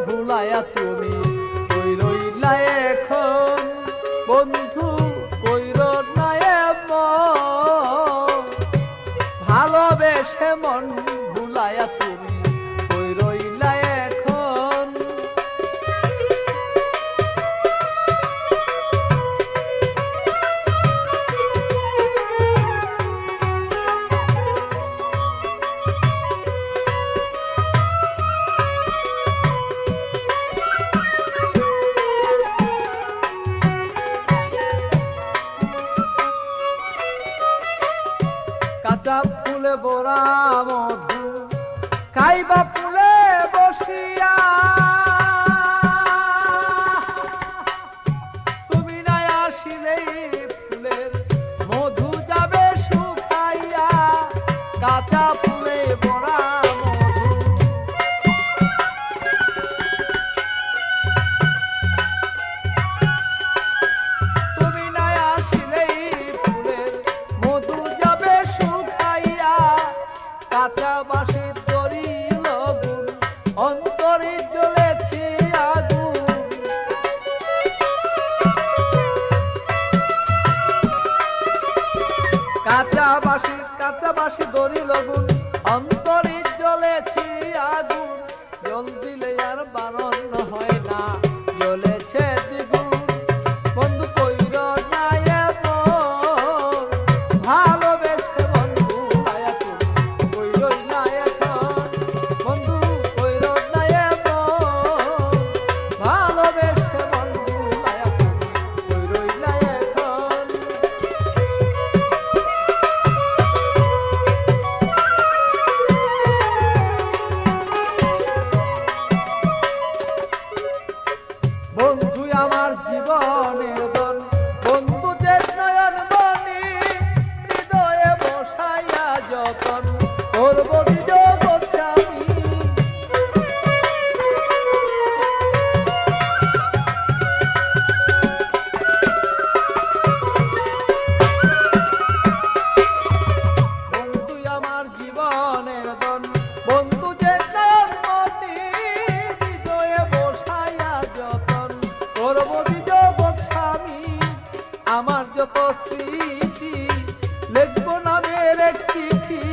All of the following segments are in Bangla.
ভুলাইয়া তুমি কই রইলা এখন বন্ধু কইর না এমন ভালোবেসে মন ভুলাইয়া তুমি কই রইলা এখন কাঁচা ফুলে ভরা মধু খাইবা ফুলে বসিয়া তুমি না আসিলেই ফুলের মধু যাবে শুকাইয়া কাঁচা ফুলে ভরা মধু তুমি না আসিলেই ফুলের মধু যাবে কাঁচা বাঁশির তরি লবণ অন্তরে জ্বলেছে আগুন কাঁচা বাঁশি দড়ি লবণ অন্তরে জ্বলেছে আগুন জল দিলে আর বারণ হয় না জ্বলেছে দ্বিগুণ বন্ধু কইর না এমন ভালোবেসে বন্ধু বন্ধু আমার জীবনের ধন বন্ধু যে নয়ন মনি হৃদয়ে বসাইয়া যতন করব জগৎ স্বামী বন্ধু আমার জীবনের ধন বন্ধু যে নয়ন মনি হৃদয়ে বসাইয়া যতন করব জগৎ স্বামী আমার যত স্মৃতি লিখব নামের এক চিঠি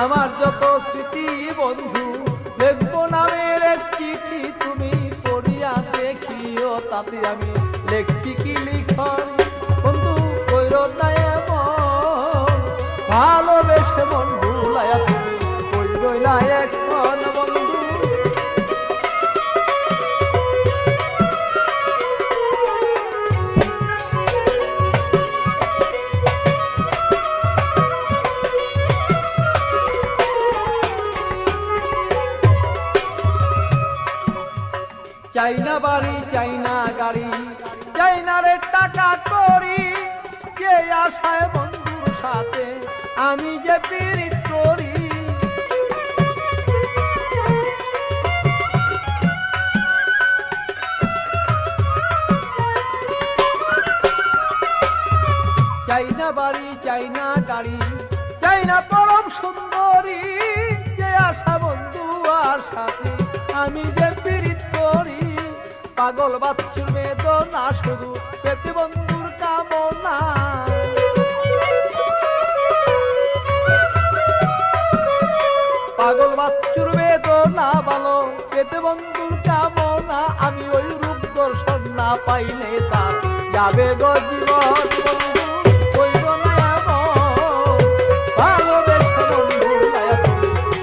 আমার যত স্মৃতি বন্ধু লিখব নামের এক চিঠি তুমি পড়িয়া দেখিও তাতে আমি লিখছি কি লিখন বন্ধু কইর না এমন ভালোবেসে মন ভুলাইয়া তুমি কই রইলা এখন বন্ধু চাইনা বাড়ি চাইনা গাড়ি চাইনা রে টাকা করি যে আশায় বন্ধুর সাথে আমি যে পীড়িত করি চাইনা বাড়ি চাইনা গাড়ি চাইনা পরম সুন্দরী যে আশা বন্ধু আর সাথে আমি যে পীড়িত করি পাগল বাচ্চুর বেদনা শুধু পেতে বন্ধুর কামনা পাগল বাচ্চুর বেদনা ভালো পেতে বন্ধুর কামনা আমি ওই রূপ দর্শন না পাইলে তার যাবে গো জীবন কইর না এমন ভালোবেসে বন্ধু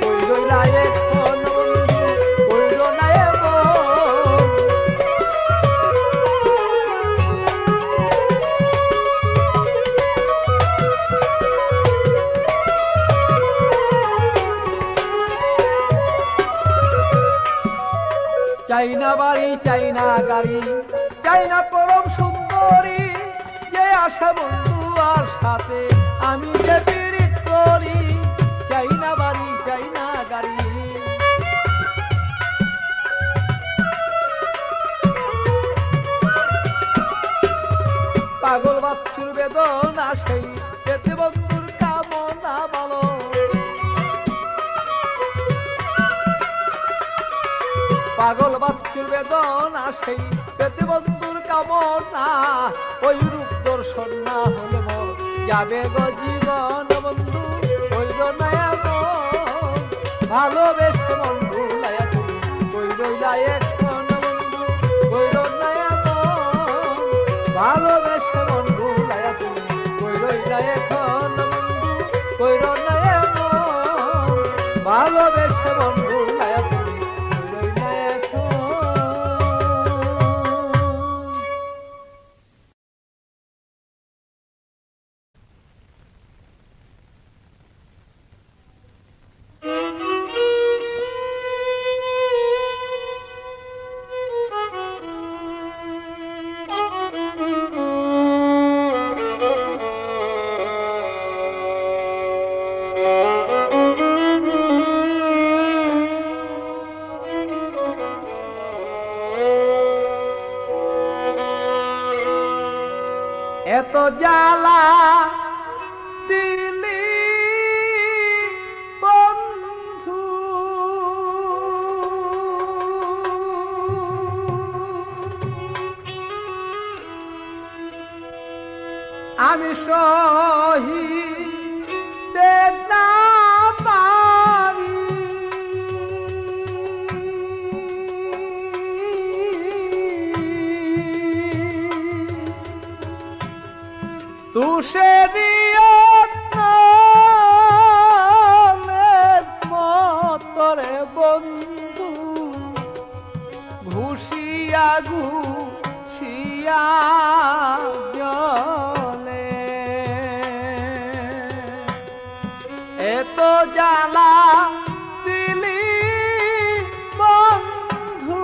কই রইলা এখন কইর না চাইনা বাড়ি চাইনা গাড়ি চাইনা পরম সুন্দরী যে আশা বন্ধু আর সাথে আমি যে পীড়িত করি চাইনা বাড়ি চাইনা গাড়ি পাগল বাচ্চুর বেদনা সেই পেতে বন্ধুর কামনা ভালো পাগল বাচ্চুর বেদনা সেই পেতে বন্ধুর কামনা ওই রূপ দর্শন না হলে মোর যাবে গো জীবন বন্ধু হইল না এমন ভালোবেসে মন ভুলাইয়া তুমি কই রইলা এখন বন্ধু হইল না এমন ভালোবেসে মন ভুলাইয়া তুমি কই রইলা এখন বন্ধু কইর না এমন ভালোবেসে মন ভুলাইয়া তুমি কই রইলা এখন। এত জ্বালা দিলি বন্ধু আমি সহিতে না পারি মতরে বন্ধু ঘুষিয়া ঘুষিয়া জলে এত জ্বালা দিলি বন্ধু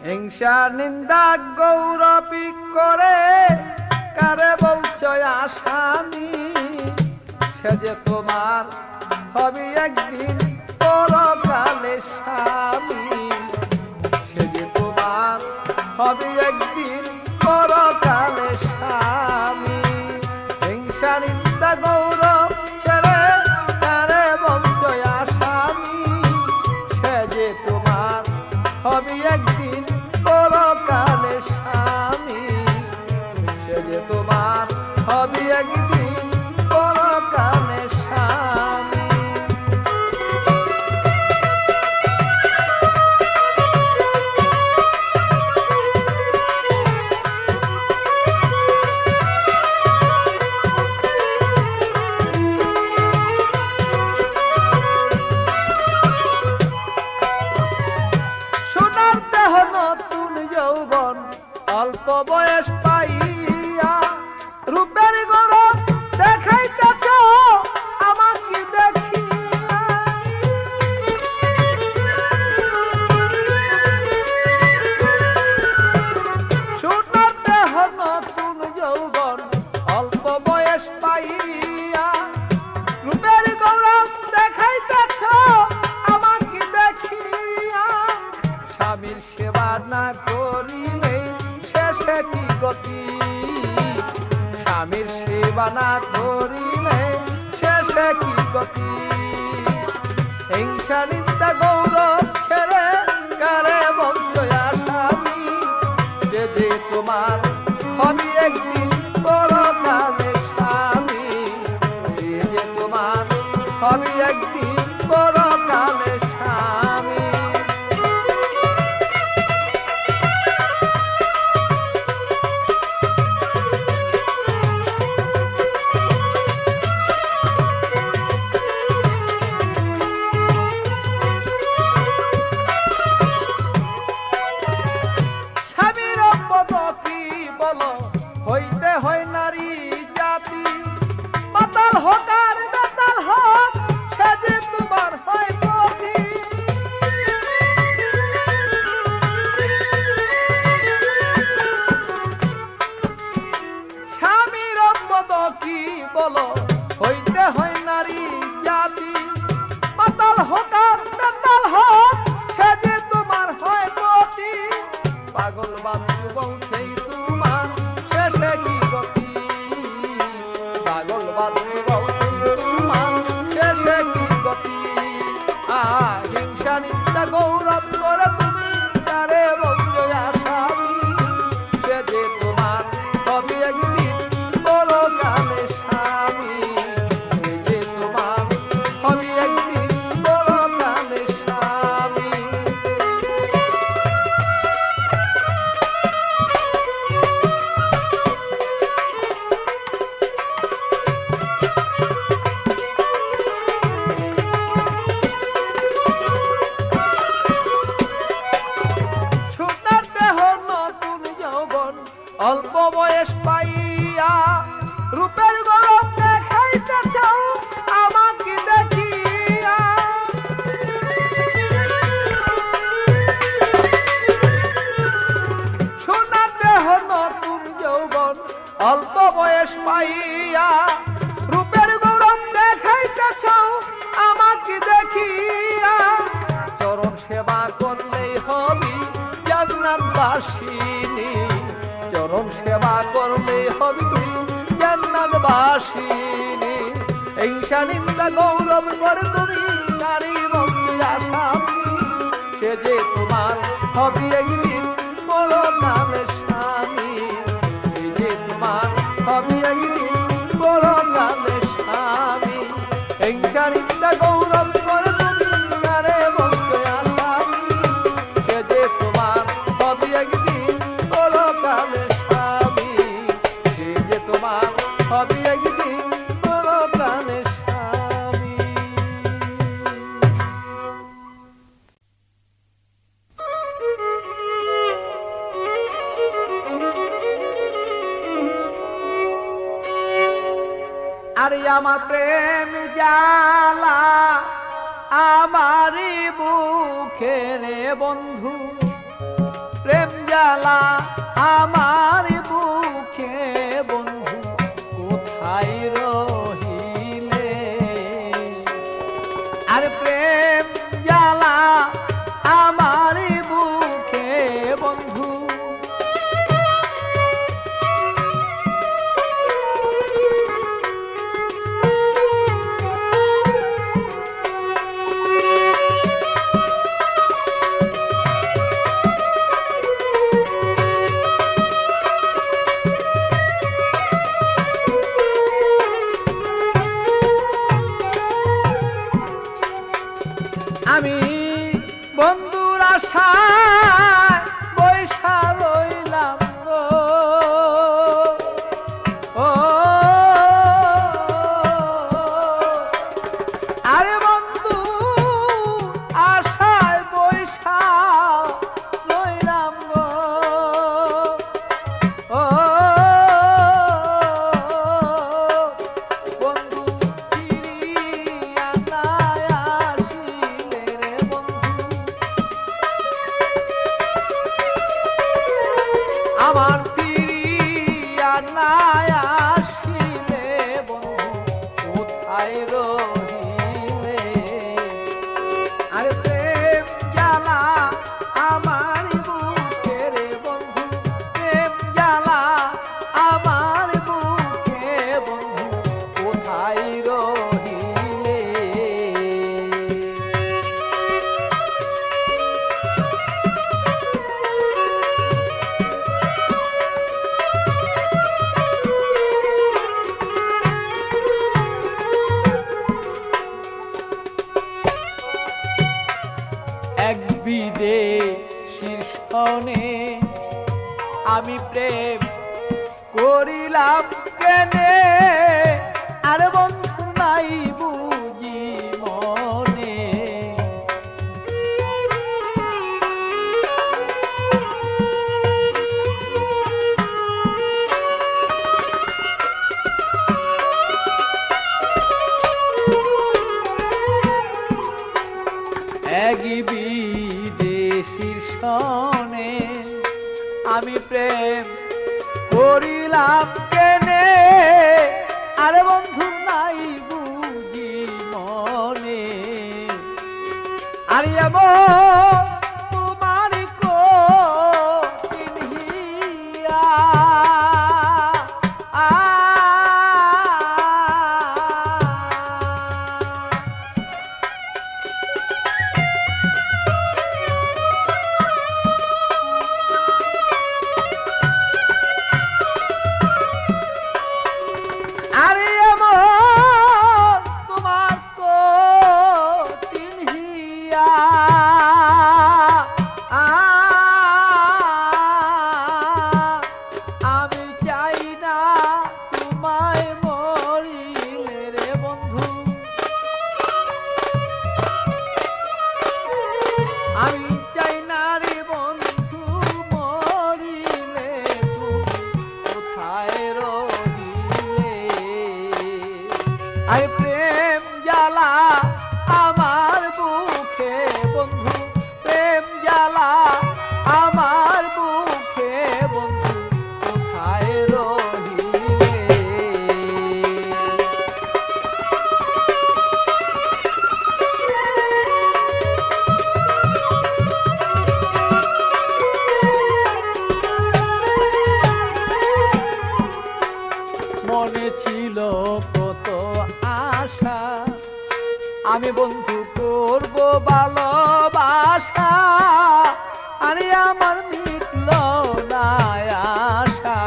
হিংসা নিন্দা গৌরবী করে কারে বলছ আসামি, সে যে তোমার হবে একদিন পরকালে স্বামী, সে যে তোমার হবে একদিন পরকালে স্বামী। হিংসা নিন্দা গৌরব বয়স পাইয়া রূপের গৌরব দেখাইতেছ আমাকে দেখিয়া। সোনার দেহ নতুন যৌবন অল্প বয়স পাইয়া রূপের গৌরব দেখাইতেছ আমাকে দেখিয়া। স্বামীর সেবা না করিলে শেষে কি গতি, স্বামীর সেবা না করিলে শেষে কি গতি। হিংসা নিন্দা গৌরব ছেড়ে কারে বঞ্চয়া স্বামী, যে যে তোমার হবে একদিন পরকালে স্বামী, যে যে তোমার হবে একদিন পরকালে স্বামী। হইতে হয় নারী জাতি, পাতাল হোক আর বেতাল হোক সে যে তোমার হয় পতি। স্বামীর পদ কি বলো হইতে হয় নারী জাতি, পাতাল হোক আর বেতাল হোক সে যে তোমার হয় পতি। পাগল বান্ধু বলছেই তোমার শেষে কি গতি, পাগল বান্ধু বলছেই তোমার শেষে কি গতি। হিংসা নিন্দা গৌরব করে তুমি তারে বঞ্চয়া স্বামী, সে যে তোমার হবে একদিন পরকালে স্বামী, সে যে তোমার হবে একদিন পরকালে স্বামী। অল্প বয়স পাইয়া রূপের গৌরব দেখাইতেছ আমাকে দেখিয়া। সোনার দেহ নতুন যৌবন অল্প বয়স পাইয়া রূপের গৌরব দেখাইতেছ আমাকে দেখিয়া। চরণ সেবা করলেই হবি জান্নাতবাসিনী, চরণ সেবা করলে হবি তুই জান্নাতবাসিনী। হিংসা নিন্দা গৌরব করে তুমি নারী বঞ্চয়া স্বামী, সে যে তোমার হবে একদিন পরকালে স্বামী, সে যে তোমার হবে একদিন পরকালে স্বামী। হিংসা নিন্দা গৌরব করে তুমি নারী বঞ্চয়া স্বামী, সে যে তোমার হবে একদিন পরকালে স্বামী, সে যে তোমার হবে একদিন পরকালে স্বামী। আরে আমার প্রেম জ্বালা আমারি বুকে রে বন্ধু, প্রেম জ্বালা আমার বুকে বন্ধু কোথায় রহিলে। আর প্রেম জ্বালা আমার বুকে বন্ধু, আমি বন্ধুর আশায় বৈশা রইলাম গো, ও আরে বন্ধু আশায় বৈশা রইলাম গো। মনে আমি প্রেম করিলাম কেনে আর বন্ধু নাই বুঝি মনে এক বিদেশির সনে আমি প্রেম করিলাম কেনে আরে বন্ধু নাই বুঝি মনে আর তোমার কিনিয়া আরে প্রেম জ্বালা আমার বুকে বন্ধু প্রেম জ্বালা আমার বুকে বন্ধু কোথায় রহিলে মনে ছিল কত আশা আমি বন্ধু করব ভালোবাসা আরে আমার মিটল না আশা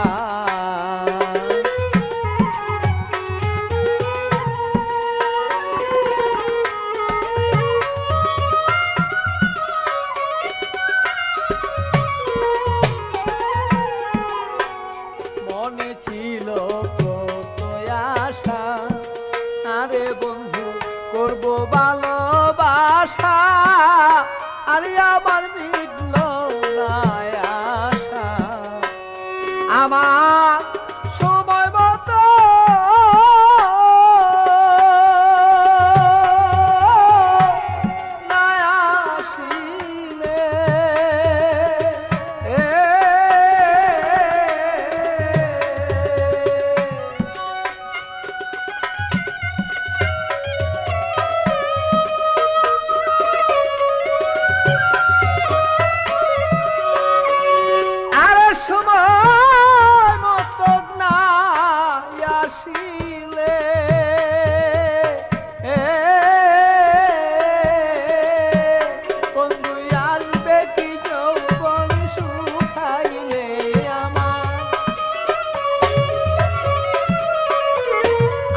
মনে ছিল কত আশা আরে বন্ধু করব ভালোবাসা আরে আমার মিটল না আশা আমার সময় মতো না আসিলে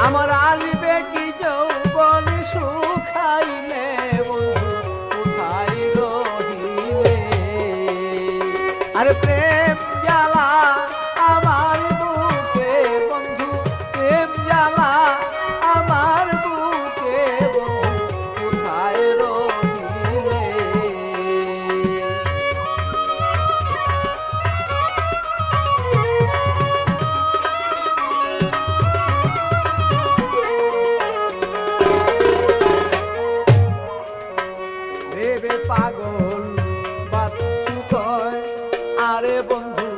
আমার আসবে কি যৌবন শুকাইলে বন্ধু কোথায় রহিলে আরে প্রেম জ্বালা আমার বুকে বন্ধু প্রেম জ্বালা আমার বুকে বন্ধু কোথায় রহিলে পাগল বাচ্চু কয় আরে বন্ধু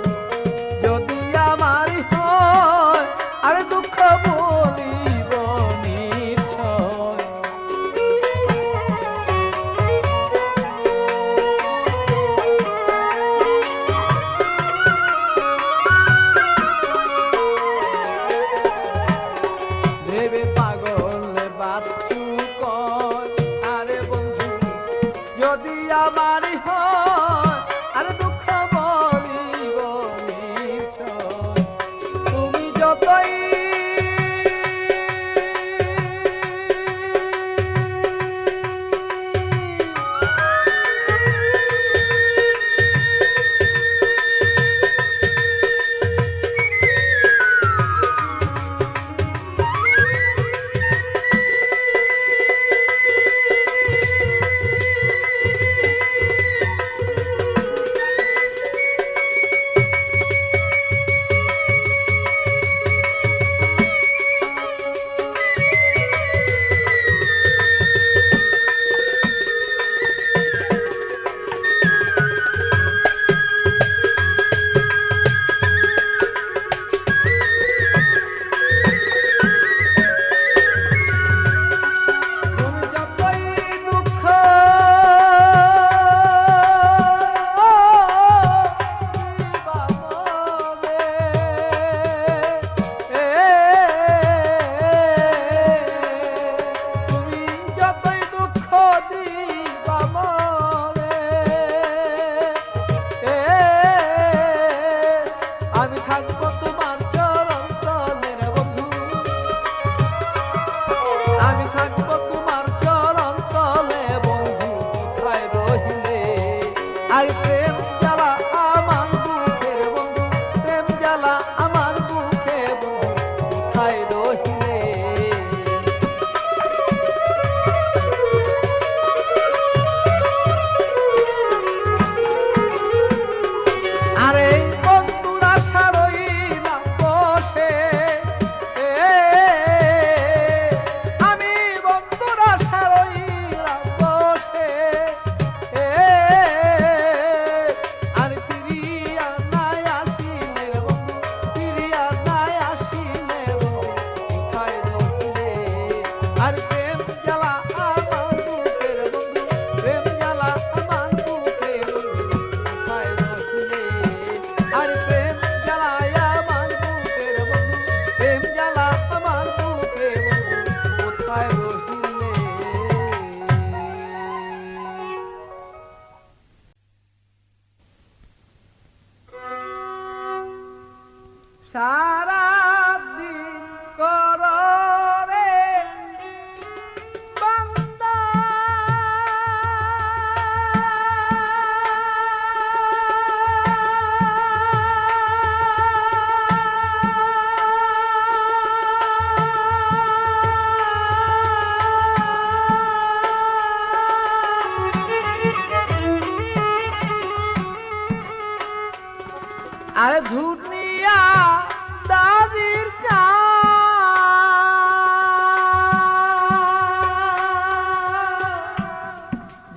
যদি আমার হয় আরে দুঃখ বলিব নিশ্চয় ভেবে পাগল বাচ্চু কয় আরে বন্ধু যদি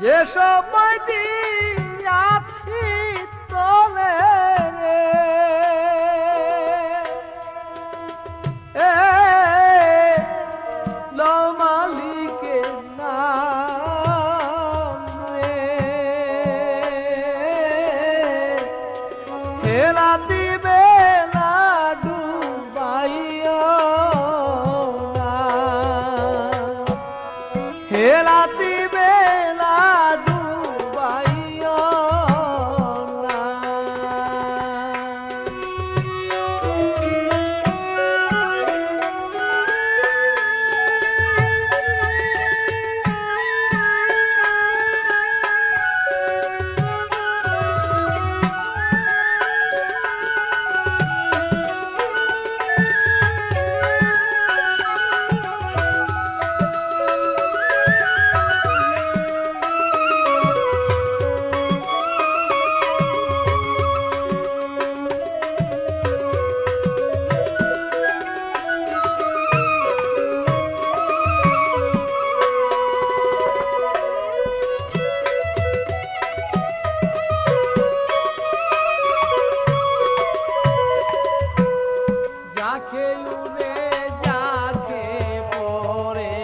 যে সময় দিয়াছি তোলে রে লো মালিকের নামে হেলা দিবে না ডুবাইও না হেলা দিবে না ডুবাইও না যাকে উড়ে যাকে পরে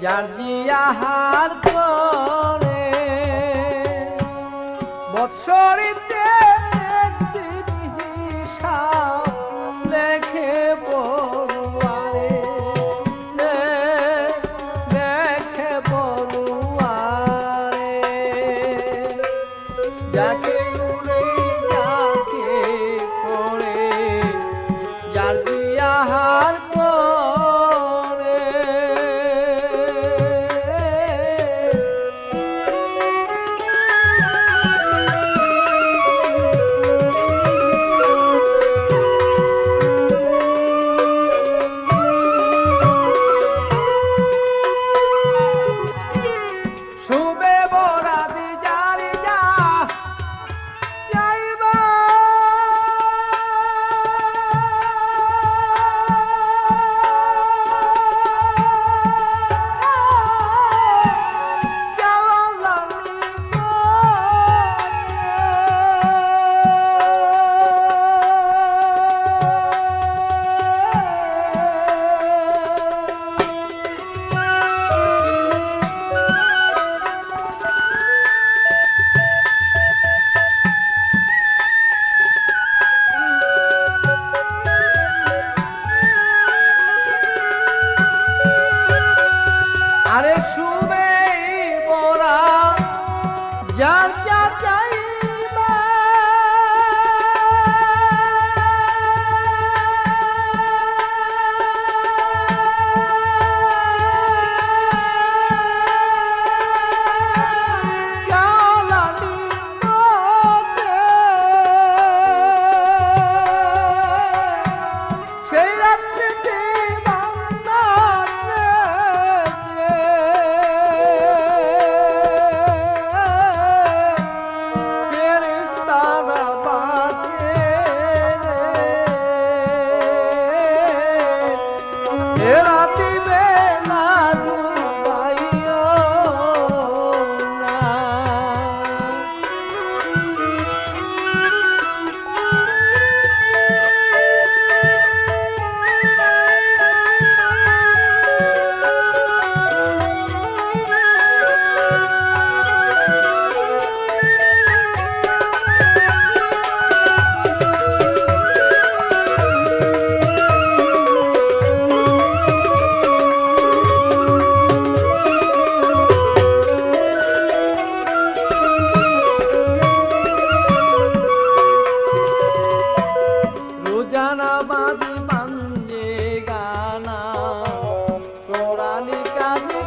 যার দিয়া হার করে বৎসরিতে একদিন হিসাব লেখে বড়ুয়ারে লেখে বড়ুয়ারে যাকে উড়ে যাকে পরে যার দিয়া হার করে শুবে বরাদি যারি যা যাইবা আরে শুবে বরা যার যা চাইবা কালানি নদে সেই রাত্রিতে বান্দারে ফেরেশতারা বাজে রে রাতি বেলা ডুবাইও না রোজানা বাদি বাঞ্জে গানা কোরআনি কাজি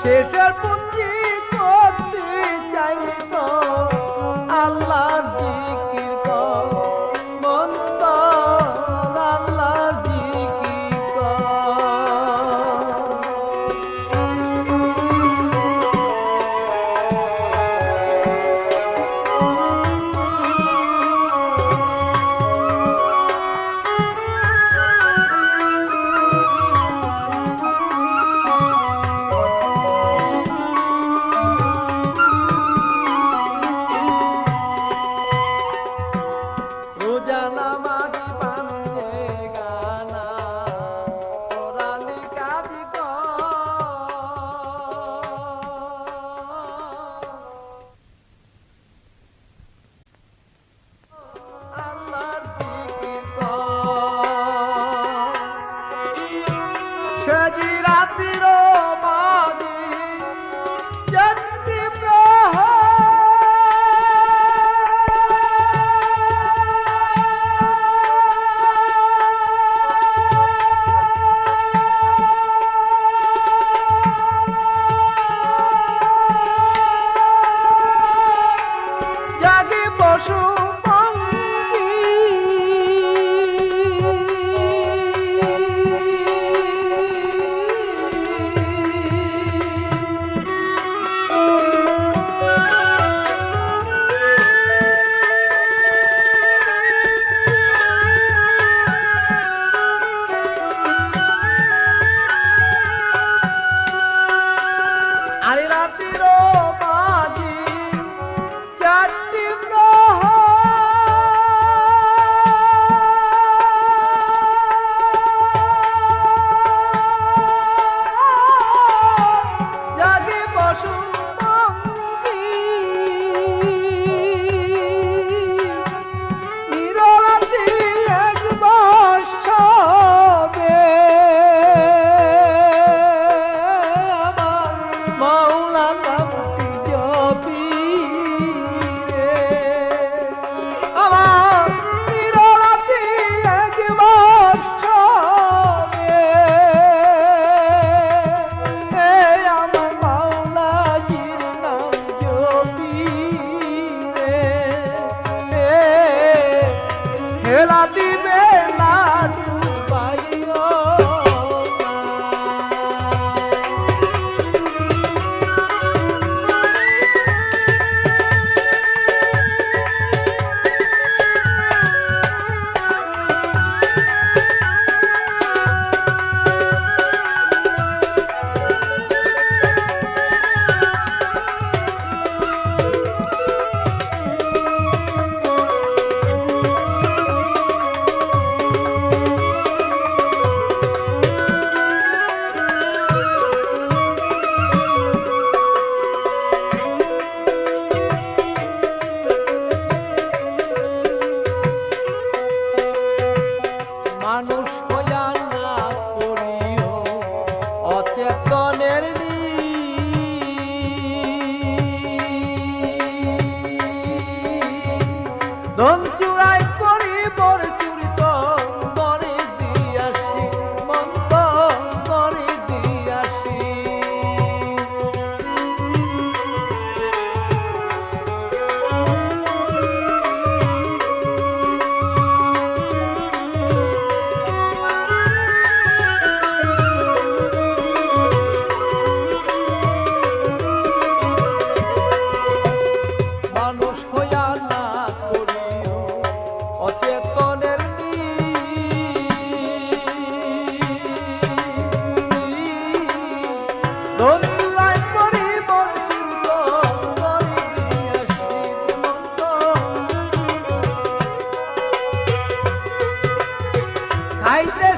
শেষের পুঁজি করতে চাই তো আল্লাহর জিকির কর মন্দ আল্লাহর জিকির কর মানুষ হইয়া না করিও অচেতনের ধন চুরাই করি বর চুরি তো করে দিয়াছি মন্ত করে দিয়াছি মানুষ হইয়া না করিও অচেতনের ধন চুরাই করি বঞ্চিত করে দিয়াছি মন্ত খাইতে